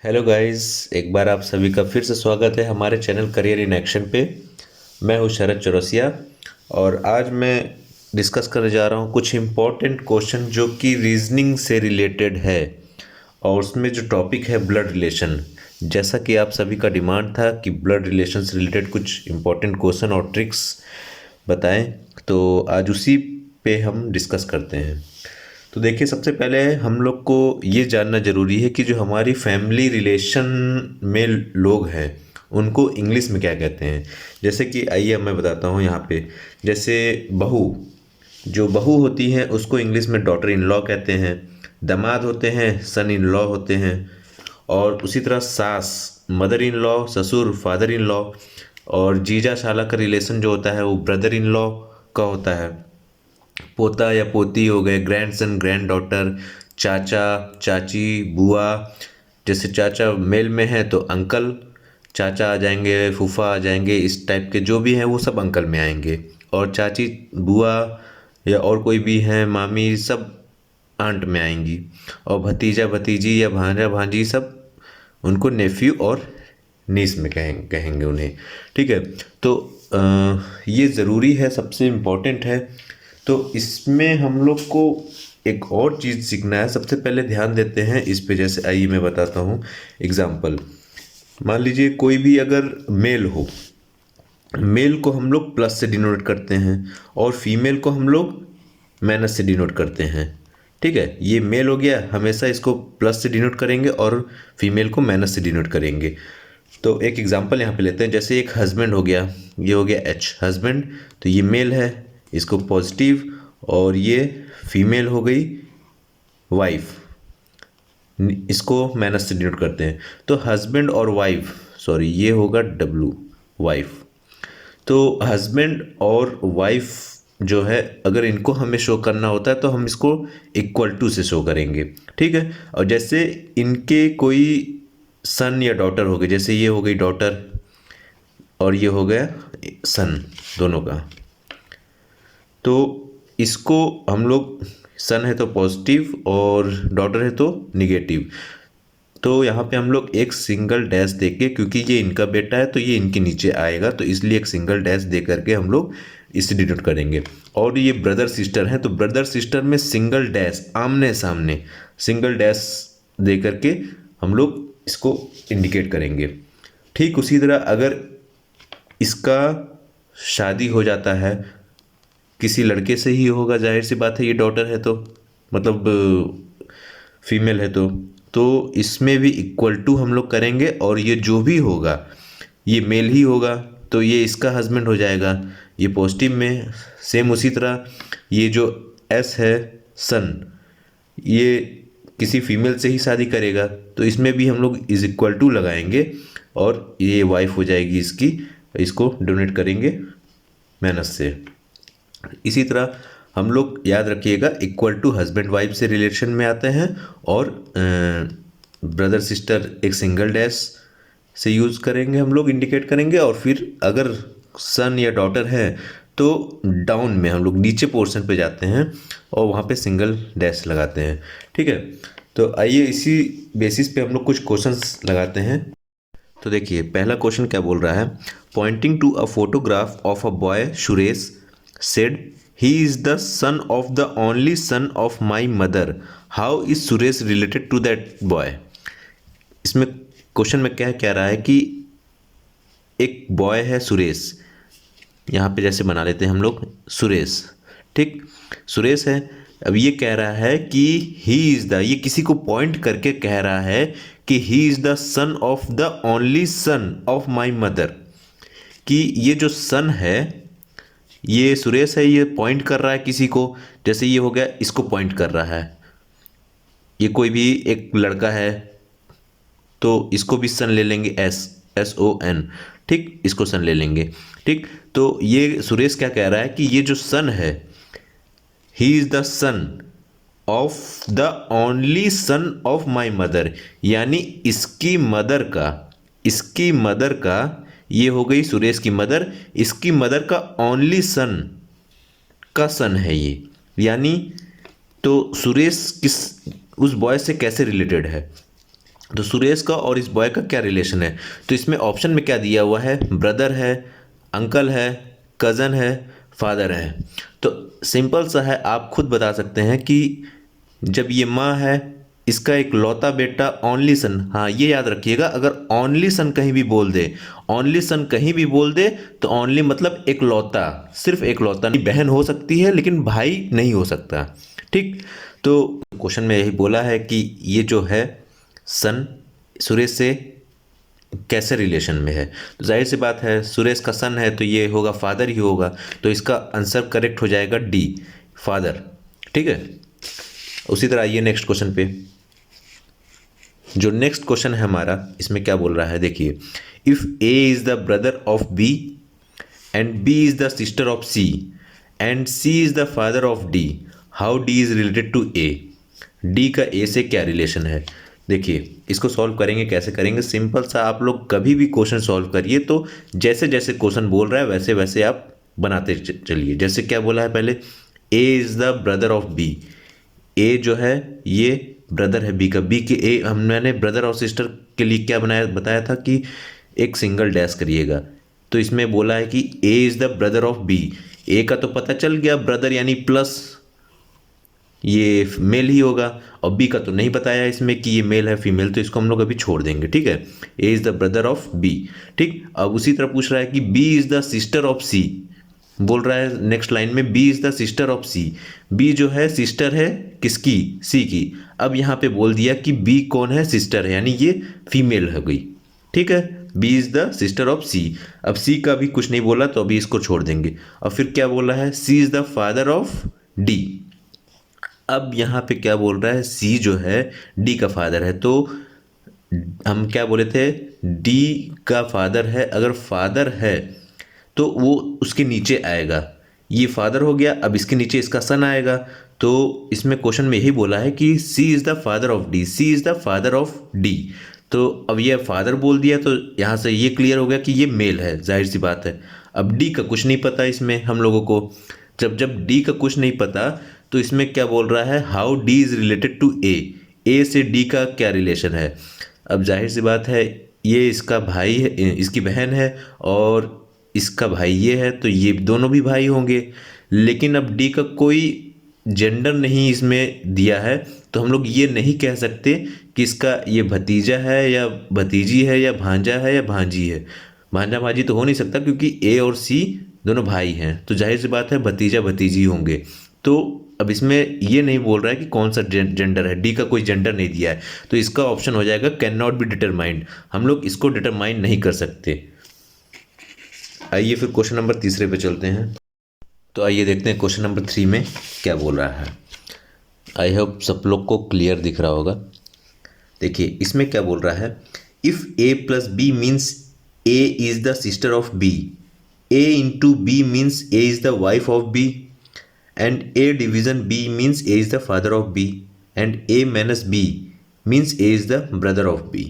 Hello guys, एक बार आप सभी का फिर से स्वागत है हमारे चैनल करियर इन एक्शन पे। मैं हूँ शरद चौरसिया और आज मैं डिस्कस करने जा रहा हूँ कुछ इम्पोर्टेंट क्वेश्चन जो कि रीजनिंग से रिलेटेड है। और उसमें जो टॉपिक है ब्लड रिलेशन, जैसा कि आप सभी का डिमांड था कि ब्लड रिलेशन से रिलेटेड कुछ इम्पोर्टेंट क्वेश्चन और ट्रिक्स बताएं, तो आज उसी पे हम डिस्कस करते हैं। तो देखिए, सबसे पहले हम लोग को ये जानना ज़रूरी है कि जो हमारी फैमिली रिलेशन में लोग हैं उनको इंग्लिश में क्या कहते हैं। जैसे कि आइए मैं बताता हूँ यहाँ पे। जैसे बहू, जो बहू होती हैं उसको इंग्लिश में डॉटर इन लॉ कहते हैं। दामाद होते हैं सन इन लॉ होते हैं। और उसी तरह सास मदर इन लॉ, ससुर फादर इन लॉ। और जीजा साला का रिलेशन जो होता है वो ब्रदर इन लॉ का होता है। पोता या पोती हो गए, ग्रैंडसन ग्रैंड डॉटर, चाचा चाची बुआ। जैसे चाचा मेल में है तो अंकल, चाचा आ जाएंगे, फूफा आ जाएंगे, इस टाइप के जो भी हैं वो सब अंकल में आएंगे। और चाची बुआ या और कोई भी हैं मामी, सब आंट में आएंगी। और भतीजा भतीजी या भांजा भांजी सब उनको नेफ्यू और नीस में कहेंगे उन्हें। ठीक है। तो ये ज़रूरी है, सबसे इम्पोर्टेंट है। तो इसमें हम लोग को एक और चीज़ सीखना है। सबसे पहले ध्यान देते हैं इस पे। जैसे आइए मैं बताता हूँ एग्जाम्पल। मान लीजिए कोई भी अगर मेल हो, मेल को हम लोग प्लस से डिनोट करते हैं और फीमेल को हम लोग माइनस से डिनोट करते हैं। ठीक है, ये मेल हो गया, हमेशा इसको प्लस से डिनोट करेंगे और फीमेल को माइनस से डिनोट करेंगे। तो एक एग्जांपल यहाँ पे लेते हैं। जैसे एक हस्बैंड हो गया, ये हो गया एच हस्बैंड, तो ये मेल है, इसको पॉजिटिव। और ये फीमेल हो गई वाइफ, इसको माइनस से डिनोट करते हैं। तो हस्बैंड और वाइफ, सॉरी ये होगा डब्लू वाइफ। तो हस्बैंड और वाइफ जो है, अगर इनको हमें शो करना होता है तो हम इसको इक्वल टू से शो करेंगे। ठीक है। और जैसे इनके कोई सन या डॉटर हो गए, जैसे ये हो गई डॉटर और ये हो गया सन, दोनों का। तो इसको हम लोग, सन है तो पॉजिटिव और डॉटर है तो निगेटिव। तो यहाँ पे हम लोग एक सिंगल डैश देके, क्योंकि ये इनका बेटा है तो ये इनके नीचे आएगा, तो इसलिए एक सिंगल डैश दे करके हम लोग इसे डिनोट करेंगे। और ये ब्रदर सिस्टर हैं तो ब्रदर सिस्टर में सिंगल डैश, आमने सामने सिंगल डैश दे करके हम लोग इसको इंडिकेट करेंगे। ठीक उसी तरह अगर इसका शादी हो जाता है किसी लड़के से ही होगा, जाहिर सी बात है, ये डॉटर है तो मतलब फीमेल है तो इसमें भी इक्वल टू हम लोग करेंगे। और ये जो भी होगा, ये मेल ही होगा तो ये इसका हस्बैंड हो जाएगा, ये पॉजिटिव में। सेम उसी तरह ये जो एस है सन, ये किसी फीमेल से ही शादी करेगा तो इसमें भी हम लोग इज इक्वल टू लगाएंगे और ये वाइफ हो जाएगी इसकी, इसको डोनेट करेंगे माइनस से। इसी तरह हम लोग याद रखिएगा, इक्वल टू हस्बैंड वाइफ से रिलेशन में आते हैं और ब्रदर सिस्टर एक सिंगल डैश से यूज़ करेंगे, हम लोग इंडिकेट करेंगे। और फिर अगर सन या डॉटर है तो डाउन में हम लोग नीचे पोर्शन पे जाते हैं और वहाँ पे सिंगल डैश लगाते हैं। ठीक है। तो आइए इसी बेसिस पे हम लोग कुछ क्वेश्चंस लगाते हैं। तो देखिए पहला क्वेश्चन क्या बोल रहा है। Pointing to a photograph of a boy Suresh said he is the son of the only son of my mother, how is Suresh related to that boy। इसमें क्वेश्चन में क्या कह रहा है कि एक बॉय है सुरेश, यहाँ पे जैसे बना लेते हैं हम लोग सुरेश। ठीक, सुरेश है। अब ये कह रहा है कि ही इज़ द, ये किसी को पॉइंट करके कह रहा है कि he is the son of the only son of my mother, कि ये जो सन है, ये सुरेश है, ये पॉइंट कर रहा है किसी को। जैसे ये हो गया, इसको पॉइंट कर रहा है, ये कोई भी एक लड़का है तो इसको भी सन ले लेंगे, SON। ठीक, इसको सन ले लेंगे। ठीक, तो ये सुरेश क्या कह रहा है कि ये जो सन है, he is the son of the only son of my mother, यानी इसकी मदर का, ये हो गई सुरेश की मदर, इसकी मदर का ओनली सन का सन है ये। यानी तो सुरेश किस, उस बॉय से कैसे रिलेटेड है। तो सुरेश का और इस बॉय का क्या रिलेशन है? तो इसमें ऑप्शन में क्या दिया हुआ है? ब्रदर है, अंकल है, कज़न है, फादर है। तो सिंपल सा है, आप खुद बता सकते हैं कि जब ये माँ है, इसका एक लौता बेटा ओनली सन, हाँ ये याद रखिएगा, अगर ओनली सन कहीं भी बोल दे, ओनली सन कहीं भी बोल दे तो ओनली मतलब एक लौता, सिर्फ एक लौता। बहन हो सकती है लेकिन भाई नहीं हो सकता, ठीक। तो क्वेश्चन में यही बोला है कि ये जो है सन सुरेश से कैसे रिलेशन में है। तो जाहिर सी बात है, सुरेश का सन है तो ये होगा फादर ही होगा। तो इसका आंसर करेक्ट हो जाएगा डी, फादर, ठीक है। उसी तरह आइए नेक्स्ट क्वेश्चन पे। जो नेक्स्ट क्वेश्चन है हमारा, इसमें क्या बोल रहा है देखिए, if A is the brother of B and B is the sister of C and C is the father of D, how D is related to A. D का ए से क्या रिलेशन है? देखिए इसको सॉल्व करेंगे, कैसे करेंगे, simple सा, आप लोग कभी भी क्वेश्चन सॉल्व करिए तो जैसे जैसे क्वेश्चन बोल रहा है वैसे वैसे आप बनाते चलिए। जैसे क्या बोला है पहले, A is the brother of B, A जो है ये ब्रदर है बी का, बी के ए, मैंने ब्रदर और सिस्टर के लिए क्या बताया था कि एक सिंगल डैश करिएगा। तो इसमें बोला है कि A is the brother of B, A का तो पता चल गया, ब्रदर यानी प्लस ये मेल ही होगा, और बी का तो नहीं बताया इसमें कि ये मेल है फीमेल, तो इसको हम लोग अभी छोड़ देंगे, ठीक है। A is the brother of B, ठीक। अब उसी तरह पूछ रहा है कि B is the sister of C, बोल रहा है नेक्स्ट लाइन में B is the sister of C, B जो है सिस्टर है किसकी? सी की। अब यहाँ पे बोल दिया कि बी कौन है? सिस्टर है, यानी ये फीमेल हो गई, ठीक है। B is the sister of C, अब सी का भी कुछ नहीं बोला तो अभी इसको छोड़ देंगे। और फिर क्या बोला है? C is the father of D. अब यहाँ पे क्या बोल रहा है? सी जो है डी का फादर है, तो हम क्या बोले थे? डी का फादर है, अगर फादर है तो वो उसके नीचे आएगा, ये फादर हो गया, अब इसके नीचे इसका सन आएगा। तो इसमें क्वेश्चन में यही बोला है कि C is the father of D, C is the father of D. तो अब ये फादर बोल दिया तो यहाँ से ये क्लियर हो गया कि ये मेल है, जाहिर सी बात है। अब डी का कुछ नहीं पता इसमें हम लोगों को, जब जब डी का कुछ नहीं पता तो इसमें क्या बोल रहा है? How D is related to A, A से डी का क्या रिलेशन है। अब जाहिर सी बात है, ये इसका भाई है, इसकी बहन है, और इसका भाई ये है, तो ये दोनों भी भाई होंगे। लेकिन अब डी का कोई जेंडर नहीं इसमें दिया है, तो हम लोग ये नहीं कह सकते कि इसका ये भतीजा है या भतीजी है या भांजा है या भांजी है। भांजा भांजी तो हो नहीं सकता क्योंकि ए और सी दोनों भाई हैं, तो जाहिर सी बात है भतीजा भतीजी होंगे। तो अब इसमें ये नहीं बोल रहा है कि कौन सा जेंडर है, डी का कोई जेंडर नहीं दिया है, तो इसका ऑप्शन हो जाएगा कैन नॉट बी डिटरमाइंड, हम लोग इसको डिटरमाइन नहीं कर सकते। आइए फिर क्वेश्चन नंबर तीसरे पे चलते हैं। तो आइए देखते हैं क्वेश्चन नंबर 3 में क्या बोल रहा है। आई होप सब लोग को क्लियर दिख रहा होगा। देखिए इसमें क्या बोल रहा है, if A plus B means A is the sister of B, A into B means A is the wife of B, and A division B means A is the father of B, and A minus B means A is the brother of B,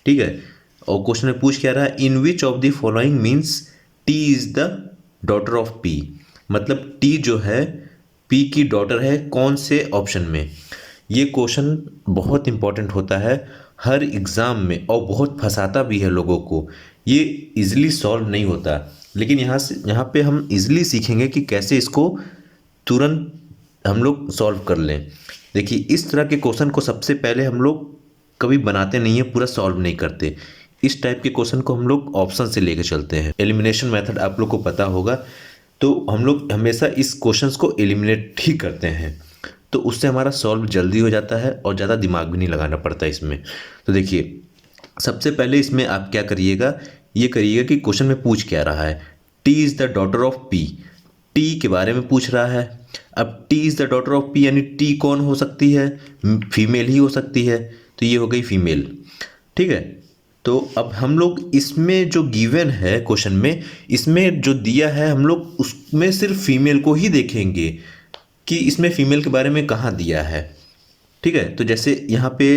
ठीक है। और question में पूछ क्या रहा है, in which of the following means T is the daughter of P, मतलब T जो है पी की डॉटर है, कौन से ऑप्शन में। ये क्वेश्चन बहुत इंपॉर्टेंट होता है हर एग्ज़ाम में, और बहुत फंसाता भी है लोगों को, ये इजीली सॉल्व नहीं होता। लेकिन यहाँ पे हम इजीली सीखेंगे कि कैसे इसको तुरंत हम लोग सॉल्व कर लें। देखिए इस तरह के क्वेश्चन को सबसे पहले हम लोग कभी बनाते नहीं है, पूरा सॉल्व नहीं करते। इस टाइप के क्वेश्चन को हम लोग ऑप्शन से लेके चलते हैं। एलिमिनेशन मेथड आप लोग को पता होगा, तो हम लोग हमेशा इस क्वेश्चंस को एलिमिनेट ही करते हैं, तो उससे हमारा सॉल्व जल्दी हो जाता है और ज़्यादा दिमाग भी नहीं लगाना पड़ता इसमें। तो देखिए सबसे पहले इसमें आप क्या करिएगा, ये करिएगा कि क्वेश्चन में पूछ क्या रहा है, T is the daughter of P, T के बारे में पूछ रहा है। अब T is the daughter of P यानी टी कौन हो सकती है? फीमेल ही हो सकती है, तो ये हो गई फीमेल, ठीक है। तो अब हम लोग इसमें जो गिवन है क्वेश्चन में, इसमें जो दिया है हम लोग उसमें सिर्फ फीमेल को ही देखेंगे कि इसमें फीमेल के बारे में कहाँ दिया है, ठीक है। तो जैसे यहाँ पे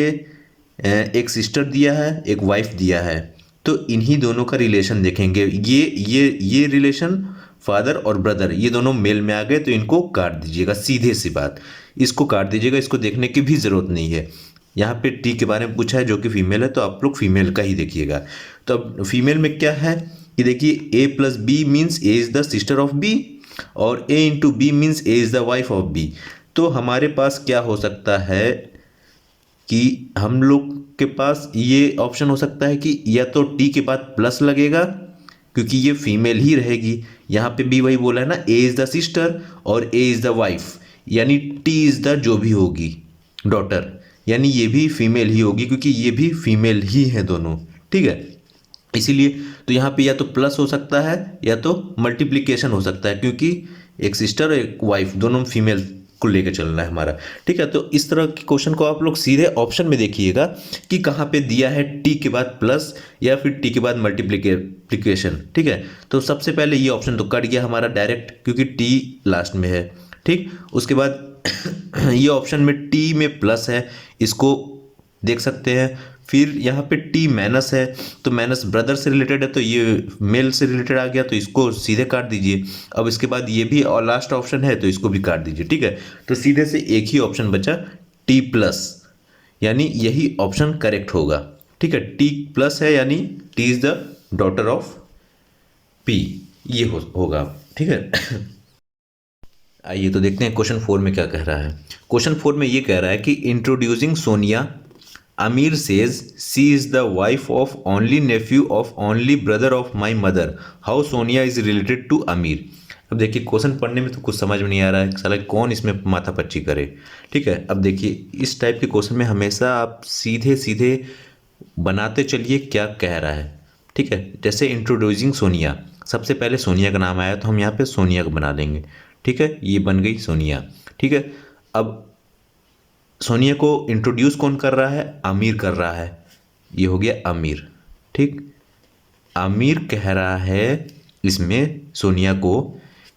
एक सिस्टर दिया है, एक वाइफ दिया है, तो इन्हीं दोनों का रिलेशन देखेंगे। ये रिलेशन फादर और ब्रदर ये दोनों मेल में आ गए, तो इनको काट दीजिएगा, सीधे सी बात, इसको काट दीजिएगा, इसको देखने की भी ज़रूरत नहीं है। यहाँ पे टी के बारे में पूछा है जो कि फीमेल है, तो आप लोग फीमेल का ही देखिएगा। तो अब फीमेल में क्या है कि देखिए A plus B means A is the sister of B, और A into B means A is the wife of B. तो हमारे पास क्या हो सकता है कि हम लोग के पास ये ऑप्शन हो सकता है कि या तो टी के बाद प्लस लगेगा क्योंकि ये फीमेल ही रहेगी। यहाँ पे भी वही बोला है ना, ए इज़ द सिस्टर और ए इज़ द वाइफ, यानी टी इज़ द जो भी होगी डॉटर, यानी ये भी फीमेल ही होगी क्योंकि ये भी फीमेल ही है दोनों। ठीक है, इसीलिए तो यहाँ पे या तो प्लस हो सकता है या तो मल्टीप्लिकेशन हो सकता है, क्योंकि एक सिस्टर और एक वाइफ दोनों फीमेल को लेकर चलना है हमारा। ठीक है, तो इस तरह के क्वेश्चन को आप लोग सीधे ऑप्शन में देखिएगा कि कहाँ पे दिया है टी के बाद प्लस या फिर टी के बाद मल्टीप्लिकेशन। ठीक है, तो सबसे पहले ये ऑप्शन तो कट गया हमारा डायरेक्ट क्योंकि टी लास्ट में है। ठीक, उसके बाद ये ऑप्शन में टी में प्लस है, इसको देख सकते हैं। फिर यहाँ पे टी माइनस है, तो माइनस ब्रदर से रिलेटेड है, तो ये मेल से रिलेटेड आ गया, तो इसको सीधे काट दीजिए। अब इसके बाद ये भी और लास्ट ऑप्शन है, तो इसको भी काट दीजिए। ठीक है, तो सीधे से एक ही ऑप्शन बचा टी प्लस, यानी यही ऑप्शन करेक्ट होगा। ठीक है, टी प्लस है यानी T is the daughter of P, ये होगा। ठीक है, आइए तो देखते हैं क्वेश्चन 4 में क्या कह रहा है। क्वेश्चन 4 में ये कह रहा है कि introducing Sonia, Amir says she is the wife of only nephew of only brother of my mother. How Sonia is related to Amir? अब देखिए क्वेश्चन पढ़ने में तो कुछ समझ में नहीं आ रहा है, साला कौन इसमें माथा पच्ची करे। ठीक है, अब देखिए इस टाइप के क्वेश्चन में हमेशा आप सीधे सीधे बनाते चलिए क्या कह रहा है। ठीक है, जैसे इंट्रोड्यूसिंग सोनिया, सबसे पहले सोनिया का नाम आया तो हम यहाँ पे सोनिया को बना देंगे। ठीक है, ये बन गई सोनिया। ठीक है, अब सोनिया को इंट्रोड्यूस कौन कर रहा है? आमिर कर रहा है, ये हो गया आमिर। ठीक, आमिर कह रहा है इसमें सोनिया को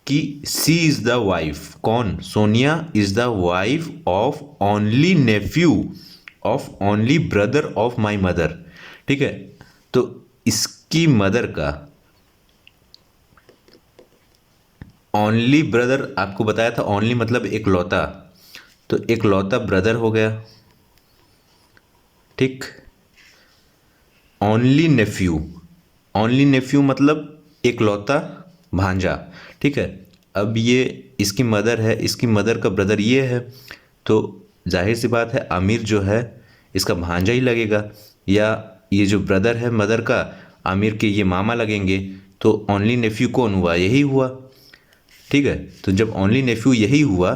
कि सी इज़ द वाइफ, कौन? Sonia is the wife of only Neiphiu of only brother of my mother. ठीक है, तो इसकी मदर का ओनली ब्रदर, आपको बताया था ओनली मतलब एक लौता, तो एक लौता ब्रदर हो गया। ठीक, ओनली नेफ्यू, ओनली नेफ्यू मतलब एक लौता भांजा। ठीक है, अब ये इसकी मदर है, इसकी मदर का ब्रदर ये है, तो जाहिर सी बात है आमिर जो है इसका भांजा ही लगेगा, या ये जो ब्रदर है मदर का आमिर के ये मामा लगेंगे। तो ओनली नेफ्यू कौन हुआ? यही हुआ। ठीक है, तो जब ओनली नेफ्यू यही हुआ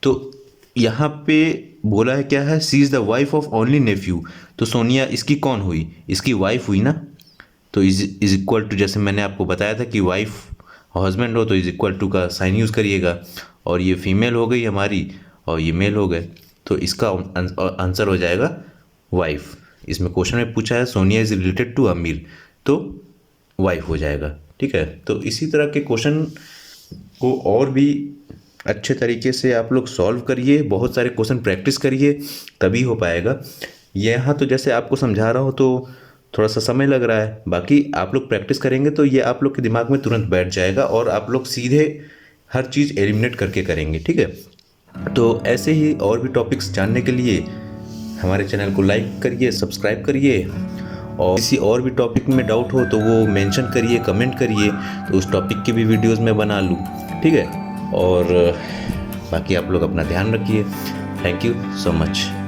तो यहाँ पे बोला है क्या है, C is the wife of only nephew, तो सोनिया इसकी कौन हुई? इसकी वाइफ हुई ना। तो इज इक्वल टू, जैसे मैंने आपको बताया था कि वाइफ हस्बैंड हो तो इज इक्वल टू का साइन यूज़ करिएगा, और ये फीमेल हो गई हमारी और ये मेल हो गए, तो इसका आंसर हो जाएगा वाइफ। इसमें क्वेश्चन में पूछा है Sonia is related to Aamir, तो वाइफ हो जाएगा। ठीक है, तो इसी तरह के क्वेश्चन को और भी अच्छे तरीके से आप लोग सॉल्व करिए, बहुत सारे क्वेश्चन प्रैक्टिस करिए, तभी हो पाएगा। यहाँ तो जैसे आपको समझा रहा हूँ तो थोड़ा सा समय लग रहा है, बाकी आप लोग प्रैक्टिस करेंगे तो ये आप लोग के दिमाग में तुरंत बैठ जाएगा और आप लोग सीधे हर चीज़ एलिमिनेट करके करेंगे। ठीक है, तो ऐसे ही और भी टॉपिक्स जानने के लिए हमारे चैनल को लाइक करिए, सब्सक्राइब करिए, और किसी और भी टॉपिक में डाउट हो तो वो मेंशन करिए, कमेंट करिए, तो उस टॉपिक की भी वीडियोस मैं बना लूँ। ठीक है, और बाकी आप लोग अपना ध्यान रखिए। Thank you so much.